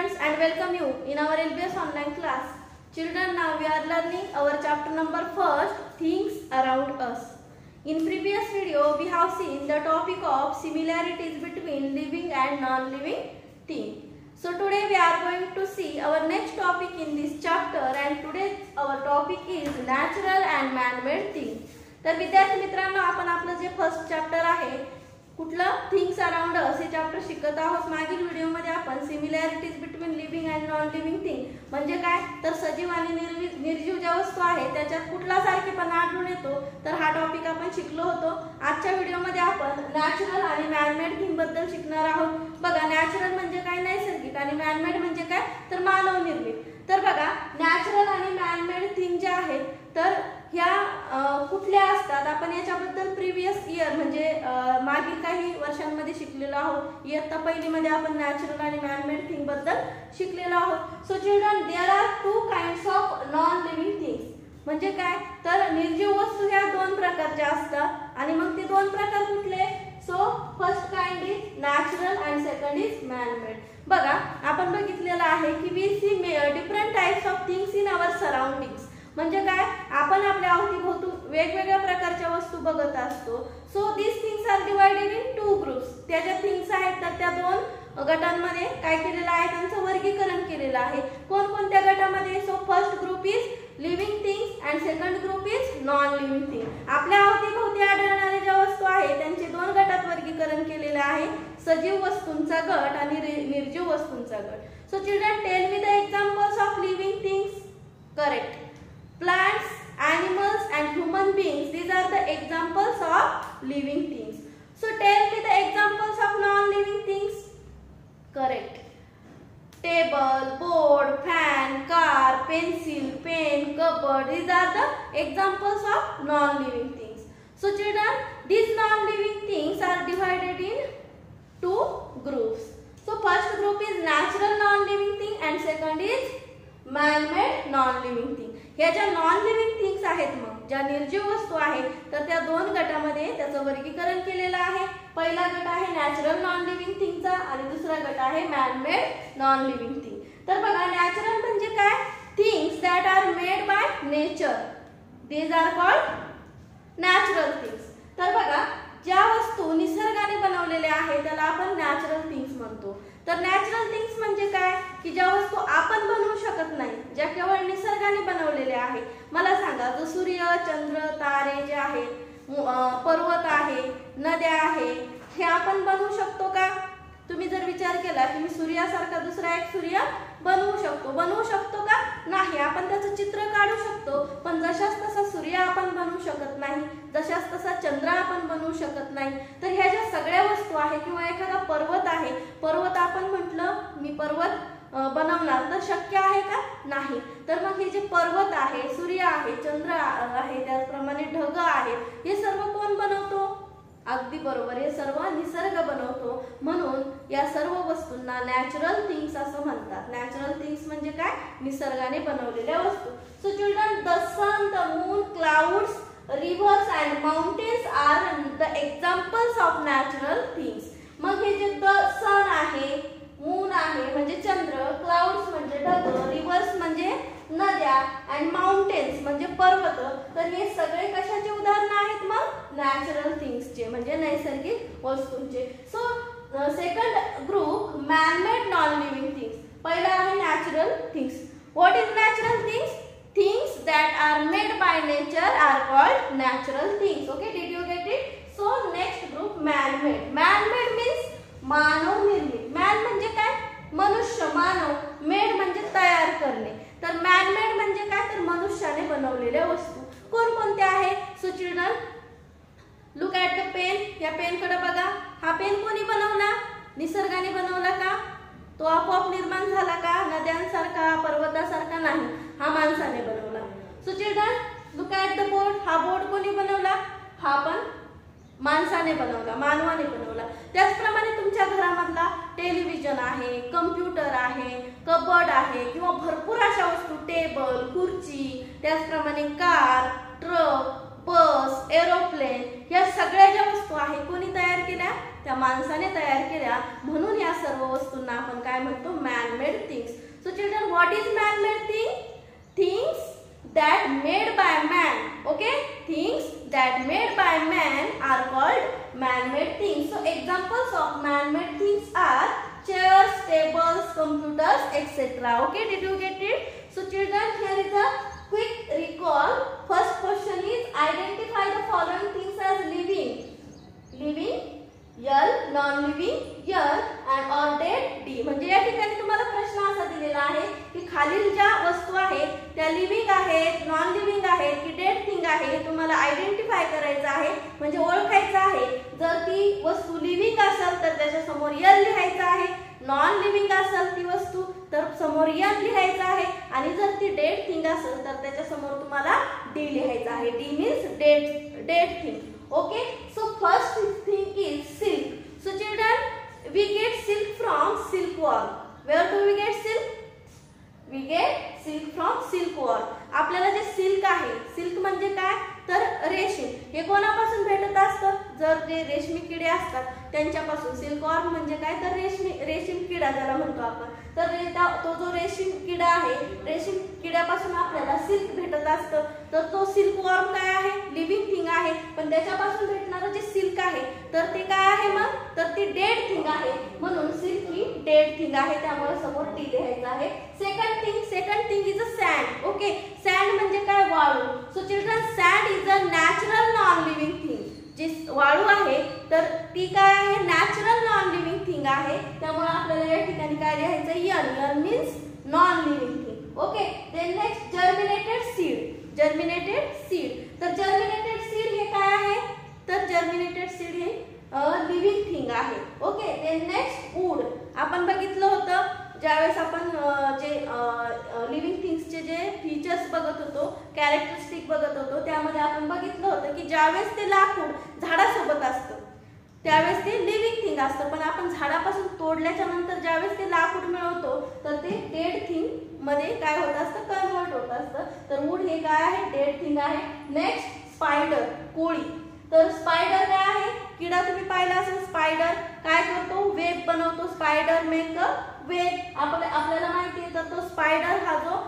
students and welcome you in our LBS online class. Children, now we are learning our chapter number 1, things around us. In previous video we have seen the topic of similarities between living and non-living things. So today we are going to see our next topic in this chapter, and today our topic is natural and man-made things. तर विद्यार्थी मित्रांनो, आपण आपलं जे first chapter आहे कुठलं things around us हे chapter शिकत आहोत. मागील व्हिडिओ मध्ये आपण similarities between living and non living thing म्हणजे काय, तर सजीव आणि निर्जीव ज्या वस्तू आहेत त्याच्यात कुठला सारखेपणा आढळून येतो, तर हा टॉपिक आपण शिकलो होतो. आजच्या व्हिडिओ मध्ये आपण नॅचरल आणि मॅनमेड थिंग बद्दल शिकणार आहोत. बघा, नॅचरल म्हणजे काय, नैसर्गिक, आणि मॅनमेड म्हणजे काय, तर मानव निर्मित. तर बघा, नॅचरल आणि मॅनमेड थिंग ज्या आहेत तर ह्या कुठल्या असतात, आपण याच्याबद्दल प्रिव्हियस इयर म्हणजे मागील काही वर्षांमध्ये शिकलेलो आहोत. इयत्ता पहिली मध्ये आपण नॅचरल आणि मॅनमेड थिंग बद्दल शिकलेलो आहोत. So children, there are two kinds of non living things. म्हणजे काय, तर निर्जीव वस्तू ह्या दोन प्रकारच्या असतात, आणि मग ते दोन प्रकार कुठले. So first kind is natural and second is manmade. बघा, आपण बघितलेलं आहे की we see different types of things in our surroundings. म्हणजे काय, आपण आपल्या अवतीभोवती वेगवेगळ्या प्रकारच्या वस्तू बघत असतो. So this things are divided in two groups. त्या ज्या थिंग्स आहेत तर त्या दोन गटांमध्ये काय केलेलं आहे, त्यांचं वर्गीकरण केलेलं आहे. कोणकोणत्या गटामध्ये. So first group is living things and second group is non living thing. आपल्या अवतीभोवती आढळणाऱ्या ज्या वस्तू आहेत त्यांचे दोन गटात वर्गीकरण केलेलं आहे, सजीव वस्तूंचा गट आणि निर्जीव वस्तूंचा गट. So children, tell me the examples of living things. Correct. Plants, animals and human beings, these are the examples of living things. So tell me the examples of non-living things. Correct. Table, board, fan, car, pencil, pen, cupboard, these are the examples of non-living things. So children, these non-living things are divided in two groups. So first group is natural non-living thing and second is man-made non-living thing. ह्या ज्या non living things आहेत, मग ज्या निर्जीव वस्तू आहेत तर त्या दोन गटामध्ये त्याचं वर्गीकरण केलेलं आहे. पहिला गट आहे नॅचरल नॉन लिव्हिंग थिंगचा आणि दुसरा गट आहे मॅनमेड नॉन लिव्हिंग थिंग. तर बघा, नॅचरल म्हणजे काय, things that are made by nature, these are called natural things. तर बघा, ज्या वस्तू निसर्गाने बनवलेल्या आहेत त्याला आपण नॅचरल थिंग्स म्हणतो. तर नॅचरल थिंग्स म्हणजे काय, की ज्या वस्तू आपण बनवू शकत नाही, ज्या केवळ निसर्गाने बनवलेल्या आहेत. मला सांगा, जो सूर्य, चंद्र, तारे जे आहेत, पर्वत आहे, नद्या आहे, हे आपण बनवू शकतो का. तुम्ही जर विचार केला की मी सूर्यासारखा दुसरा एक सूर्य बनवू शकतो का, नाही. आपण त्याचं चित्र काढू शकतो, पण जशाच तसा सूर्य आपण बनवू शकत नाही, जशाच तसा चंद्र आपण बनवू शकत नाही. तर ह्या ज्या सगळ्या वस्तू आहे, किंवा एखादा पर्वत आहे, पर्वत आपण म्हटलं मी पर्वत बनवणार, तर शक्य आहे का, नाही. तर मग हे जे पर्वत आहे, सूर्य आहे, चंद्र आहे, त्याचप्रमाणे ढग आहे, हे सर्व कोण बनवतो. अगदी बरोबर, हे सर्व निसर्ग बनवतो. म्हणून या सर्व वस्तूंना नॅचरल थिंग्स असं म्हणतात. नॅचरल थिंग्स म्हणजे काय, निसर्गाने बनवलेल्या वस्तू. So children, the sun, the moon, clouds, rivers and mountains are the examples of natural things. मग हे जे द सन आहे, मून आहे म्हणजे चंद्र, क्लाउड्स म्हणजे ढग, रिव्हर्स म्हणजे नद्या, अँड माउंटेन्स म्हणजे पर्वत, तर हे सगळे कशाचे उदाहरण आहेत, मग नॅचरल थिंग्सचे म्हणजे नैसर्गिक वस्तूंचे. So second group manmade non living things. पहिला आहे natural things. What is natural things. Things that are made by nature are called natural things. Okay, did you get it. So next group manmade. Manmade means मानव निर्मित. Man म्हणजे काय, मनुष्य, मानव. Made म्हणजे तयार करणे. तर मॅनमेड म्हणजे काय, तर मनुष्याने बनवलेल्या वस्तू. कोणकोणत्या आहेत. So children, look at the pen. या पेनकडे बघा. हा पेन कोणी बनवला, निसर्गाने बनवला का, तो आपोआप निर्माण झाला का, नद्यांसारखा, पर्वतासारखा, नाही, हा माणसाने बनवला. So children, look at the board. हा बोर्ड कोणी बनवला, हा पण माणसाने बनवला, मानवाने बनवला. त्याचप्रमाणे तुमच्या घरामधला टेलिव्हिजन आहे, कम्प्युटर आहे, कबर्ड आहे, किंवा भरपूर अशा वस्तू, टेबल, खुर्ची, त्याचप्रमाणे कार, ट्रक, बस, एरोप्लेन, या सगळ्या ज्या वस्तू आहेत कोणी तयार केल्या, त्या माणसाने तयार केल्या. म्हणून या सर्व वस्तूंना आपण काय म्हणतो, man-made things. what is man-made thing? Things that made by man. Okay, things that made by man are called man-made things. So examples of man-made things are chairs, tables, computers, etc. Okay, did you get it? So children, here is a quick recall. First question is identify the following things as living. Living L, non-living L and or dead D. म्हणजे या ठिकाणी तुम्हाला प्रश्न असा दिलेला आहे की खालील ज्या वस्तू आहेत त्या लिव्हिंग आहेत, नॉन लिव्हिंग आहेत की डेड थिंग आहे हे तुम्हाला आयडेंटिफाय करायचं आहे, म्हणजे ओळखायचं आहे. जर ती वस्तू लिव्हिंग असेल तर त्याच्या समोर L लिहायचं आहे, नॉन लिव्हिंग असेल ती वस्तू तर समोर N लिहायचं आहे आणि जर ती डेड थिंग असेल तर त्याच्या समोर तुम्हाला D लिहायचं आहे. D means dead thing. Okay, so first thing is silk. So children, we get silk from silkworm. Where do we get silk? We get silk from silkworm. आपल्याला जे सिल्क आहे, सिल्क म्हणजे काय तर रेशीम. हे कोणापासून भेटत असतं? जर जे रेशमी किडे असतात त्यांच्यापासून. सिल्कवर्म म्हणजे काय तर रेशीम किडा ज्याला म्हणतो आपण. तर तो जो रेशीम किडा आहे, रेशीम किड्यापासून आपल्याला सिल्क भेटत असतं. तर तो सिल्कवर्म काय आहे? लिव्हिंग थिंग आहे. पण त्याच्यापासून भेटणारं जे सिल्क आहे तर ते काय आहे मग? तर ती डेड थिंग आहे. म्हणून सिल्क ही डेड थिंग आहे, त्यामुळे समोर डी लिहायचं आहे. Second thing is a sand. Okay, sand म्हणजे काय? वाळू. So children, sand is a natural non living thing. जी वाळू आहे तर ती काय आहे? नॅचरल नॉन लिव्हिंग थिंग आहे. त्यामुळे आपल्याला या ठिकाणी काय लिहायचं? N means non living thing. Okay, then next germinated seed. Germinated seed. तर जर्मिनेटेड सीड हे काय आहे? तर जर्मिनेटेड सीड हे लिव्हिंग थिंग आहे. Okay, then next wood. आपण बघितलं होतं ज्यावेळेस आपण जे लिव्हिंग थिंग्सचे जे फीचर्स बघत होतो, कॅरेक्टरिस्टिक बघत होतो, त्यामध्ये आपण बघितलं होतं की ज्यावेळेस ते लाकूड झाडासोबत असतं त्यावेळेस ते लिव्हिंग थिंग असतं. पण आपण झाडापासून तोडल्याच्या नंतर ज्यावेळेस ते लाकूड मिळवतो तर ते डेड थिंग मध्ये काय होत असतं? कन्वर्ट होत असतं. तर वूड हे काय आहे? डेड थिंग आहे. नेक्स्ट स्पायडर, कोळी. तर स्पायडर काय आहे? किडा तुम्ही पाहिला असेल. स्पायडर काय करतो? वेब बनवतो. Spider make a web. आपल्याला माहिती आहे. तर तो स्पायडर हा जो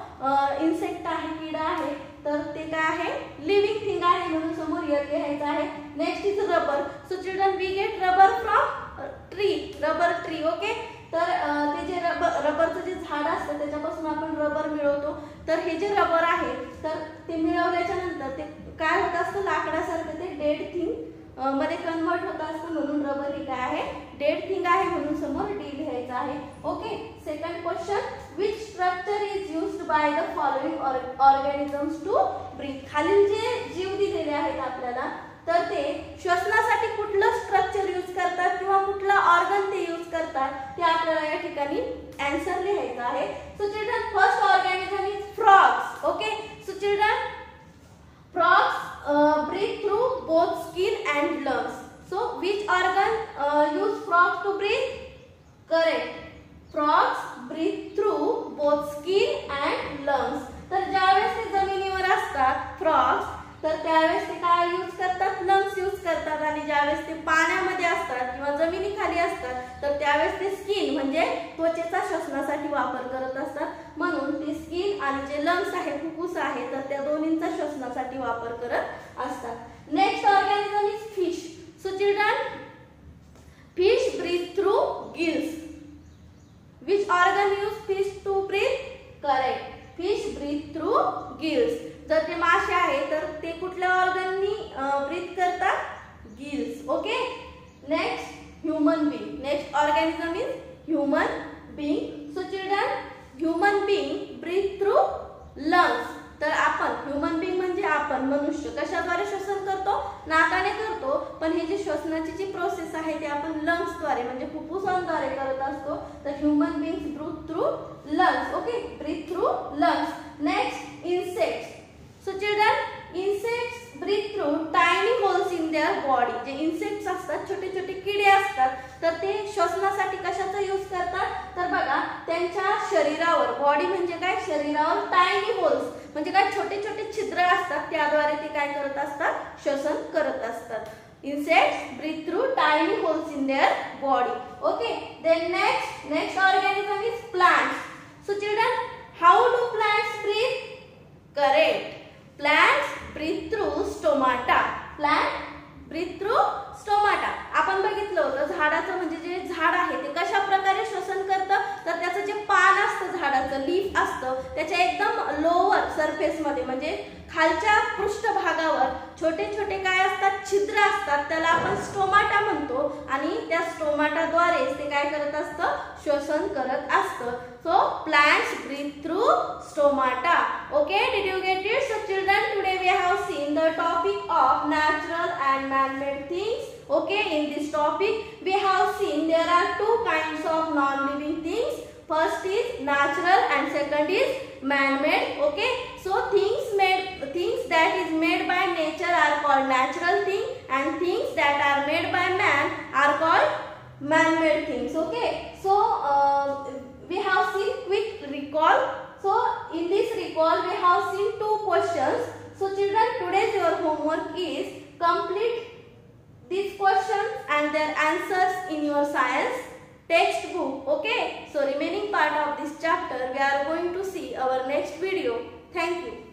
इन्सेक्ट आहे, किडा आहे, तर ते काय आहे? लिव्हिंग थिंग आहे, म्हणून समोर L लिहायचं आहे. Next is rubber. So children, we get rubber from tree. Rubber tree. Okay, तर ते जे रबरचं जे झाड असतं त्याच्यापासून आपण रबर मिळवतो. तर हे जे रबर आहे तर ते मिळवल्याच्या नंतर ते काय होत असतं? लाकडासारखं ते डेड थिंग मध्ये कन्वर्ट होत असतं, म्हणून रबर ही काय आहे? डेड थिंग आहे, म्हणून समोर डी लिहायचं आहे. Okay, second question, which structure is used by the following organisms to breathe. खालील जे जीव दिलेले आहेत आपल्याला तर ते श्वसनासाठी कुठलं स्ट्रक्चर यूज करतात किंवा कुठला ऑर्गन ते यूज करतात ते आपल्याला या ठिकाणी आन्सर लिहायचं आहे. So children, first organism is frogs. Okay, so children, frogs breathe through both skin and lungs. So which organ use frogs to breathe? Correct. Frogs breathe through both skin and lungs. तर ज्यावेळेस ते जमिनीवर असतात frogs तर त्यावेळेस ते काय use करतात? लंग्स यूज करतात. आणि ज्यावेळेस ते पाण्यामध्ये असतात किंवा जमिनीखाली असतात तर त्यावेळेस ते स्किन म्हणजे त्वचेचा श्वसनासाठी वापर करत असतात. म्हणून ते स्किन आणि जे लंग्स आहे, फुफ्फुस आहे, तर त्या दोन्हींचा श्वसनासाठी वापर करत असतात. Next organism is fish. So children, fish breathe through gills. Which organ use fish to breathe? Correct, fish breathe through gills. जर ते मासे आहे तर ते कुठल्या ऑर्गननी ब्रीथ करतात? Gills. Okay, next human being. Next organism is human being. So children, human being breathe through lungs. तर आपण ह्यूमन बीइंग म्हणजे आपण मनुष्य कशाद्वारे श्वसन करतो? नाकाने करतो. पण हे जे श्वसनाची जी प्रोसेस आहे ते आपण लंग्सद्वारे म्हणजे फुफ्फुसांद्वारे करत असतो. तर human beings breathe through lungs. Okay, breathe through lungs. Next insects. So children, insects breathe through tiny holes in their body. जे इन्सेक्ट्स असतात, छोटे छोटे किडे असतात, तर ते श्वसनासाठी कशाचा यूज करतात? तर बघा, त्यांच्या शरीरावर, बॉडी म्हणजे काय? शरीरावर टायनी होल्स म्हणजे काय? छोटे छोटे छिद्र असतात, त्याद्वारे ते काय करत असतात? श्वसन करत असतात. Insects breathe through tiny holes in their body. Okay, then next organism is plants. So children, असतं त्याच्या एकदम लोअर सरफेस मध्ये म्हणजे खालच्या पृष्ठभागावर छोटे छोटे काय असतात, छिद्र असतात, त्याला आपण स्टोमाटा म्हणतो आणि त्या स्टोमाटाद्वारे ते काय करत असतं, श्वसन करत असतं. So plants breathe through stomata. Okay, did you get it? So children, today we have seen the topic of natural and man-made things. Okay, in this topic we have seen there are two kinds of non-living things. First is natural and second is man-made. Okay, so things that is made by nature are called natural things, and things that are made by man are called man-made things. Okay, so we have seen quick recall. So in this recall we have seen two questions. So children, today's your homework is complete these questions and their answers in your science textbook. Okay, so remaining part of this chapter we are going to see our next video. Thank you.